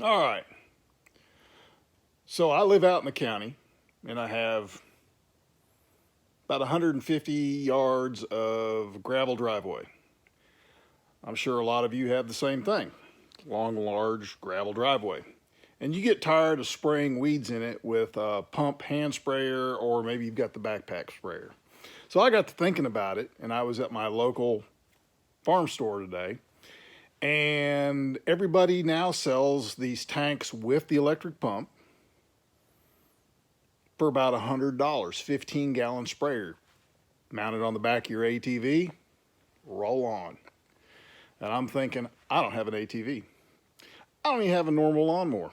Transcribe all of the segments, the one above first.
All right. So I live out in the county and I have about 150 yards of gravel driveway. I'm sure a lot of you have the same thing. Long, large gravel driveway. And you get tired of spraying weeds in it with a pump hand sprayer, or maybe you've got the backpack sprayer. So I got to thinking about it, and I was at my local farm store today, and everybody now sells these tanks with the electric pump for about $100, 15-gallon sprayer. Mounted on the back of your ATV, roll on. And I'm thinking, I don't have an ATV. I don't even have a normal lawnmower.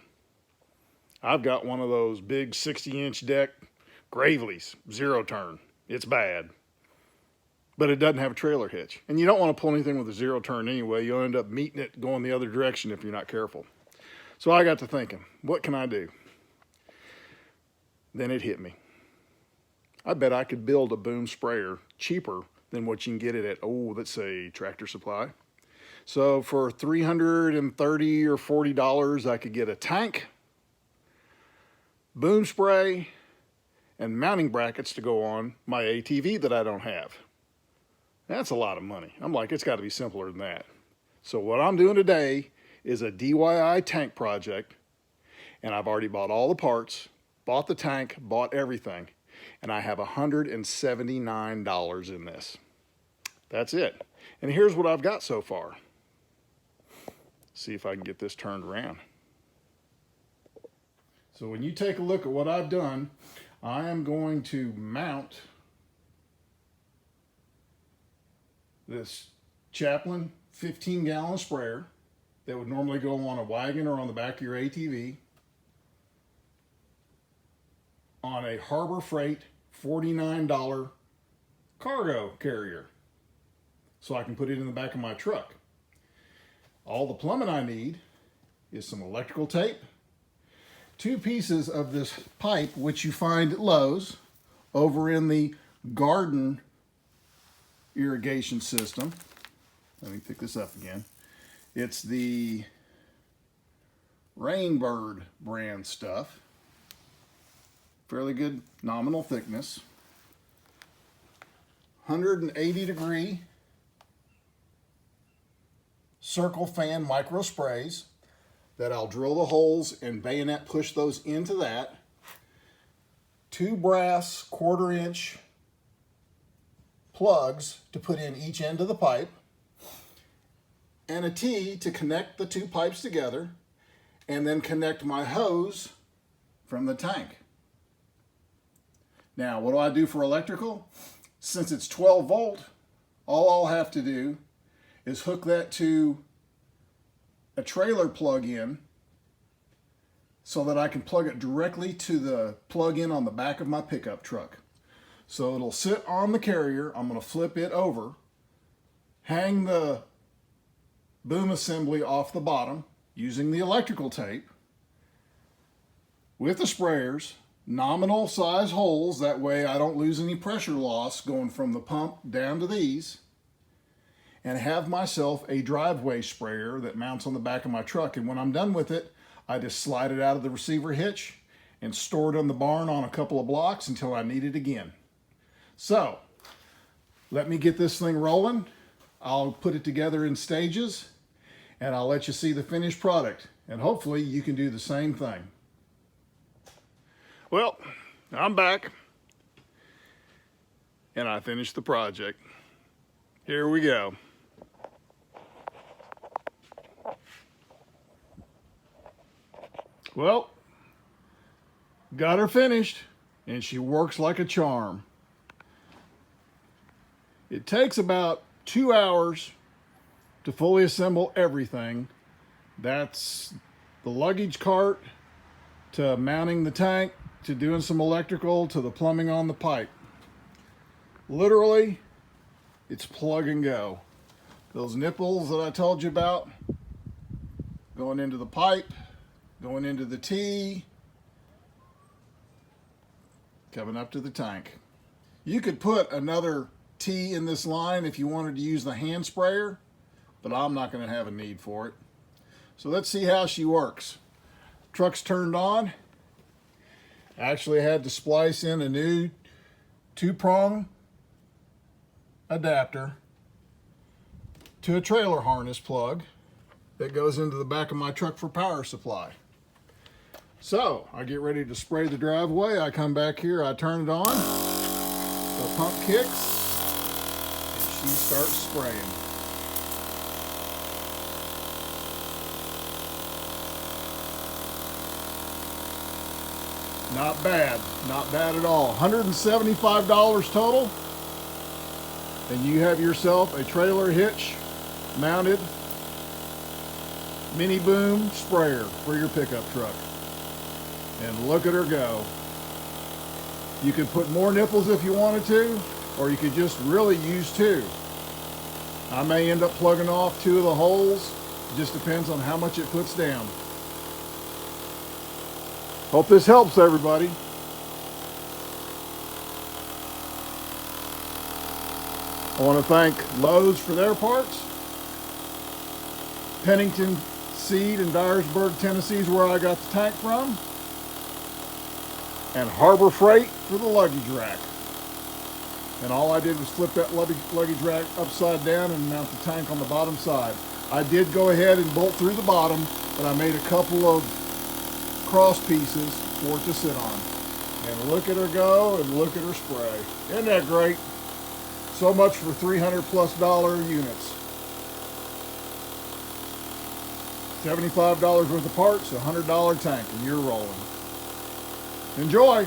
I've got one of those big 60-inch deck Gravely's, zero turn. It's bad. But it doesn't have a trailer hitch. And you don't want to pull anything with a zero turn anyway. You'll end up meeting it going the other direction if you're not careful. So I got to thinking, what can I do? Then it hit me. I bet I could build a boom sprayer cheaper than what you can get it at, let's say Tractor Supply. So for $330 or $40, I could get a tank, boom spray, and mounting brackets to go on my ATV that I don't have. That's a lot of money. I'm like, it's got to be simpler than that. So what I'm doing today is a DIY tank project, and I've already bought all the parts, bought the tank, bought everything, and I have $179 in this. That's it. And here's what I've got so far. See if I can get this turned around. So when you take a look at what I've done, I am going to mount this Chaplin 15-gallon sprayer that would normally go on a wagon or on the back of your ATV on a Harbor Freight $49 cargo carrier, so I can put it in the back of my truck. All the plumbing I need is some electrical tape, 2 pieces of this pipe, which you find at Lowe's over in the garden irrigation system. Let me pick this up again. It's the Rainbird brand stuff. Fairly good nominal thickness. 180 degree circle fan micro sprays that I'll drill the holes and bayonet push those into that. 2 brass 1/4 inch plugs to put in each end of the pipe, and a T to connect the 2 pipes together, and then connect my hose from the tank. Now, what do I do for electrical? Since it's 12 volt, all I'll have to do is hook that to a trailer plug-in so that I can plug it directly to the plug-in on the back of my pickup truck. So it'll sit on the carrier. I'm going to flip it over, hang the boom assembly off the bottom using the electrical tape with the sprayers, nominal size holes, that way I don't lose any pressure loss going from the pump down to these, and have myself a driveway sprayer that mounts on the back of my truck. And when I'm done with it, I just slide it out of the receiver hitch and store it in the barn on a couple of blocks until I need it again. So let me get this thing rolling. I'll put it together in stages and I'll let you see the finished product, and hopefully you can do the same thing. Well, I'm back and I finished the project. Here we go. Well, got her finished, and she works like a charm. It takes about 2 hours to fully assemble everything. That's the luggage cart, to mounting the tank, to doing some electrical, to the plumbing on the pipe. Literally, it's plug and go. Those nipples that I told you about, going into the pipe, going into the T, coming up to the tank. You could put another T in this line if you wanted to use the hand sprayer, but I'm not going to have a need for it. So let's see how she works. truck's turned on. I actually had to splice in a new 2-prong adapter to a trailer harness plug that goes into the back of my truck for power supply. So I get ready to spray the driveway. I come back here, I turn it on, the pump kicks, and she starts spraying. Not bad at all. $175 total, and you have yourself a trailer hitch mounted mini boom sprayer for your pickup truck. And look at her go. You could put more nipples if you wanted to, or you could just really use 2. I may end up plugging off 2 of the holes. It just depends on how much it puts down. Hope this helps everybody. I want to thank Lowe's for their parts. Pennington Seed in Dyersburg, Tennessee is where I got the tank from. And Harbor Freight for the luggage rack. And all I did was flip that luggage rack upside down and mount the tank on the bottom side. I did go ahead and bolt through the bottom, but I made a couple of cross pieces for it to sit on. And look at her go, and look at her spray. Isn't that great? So much for $300+ units. $75 worth of parts, $100 tank, and you're rolling. Enjoy!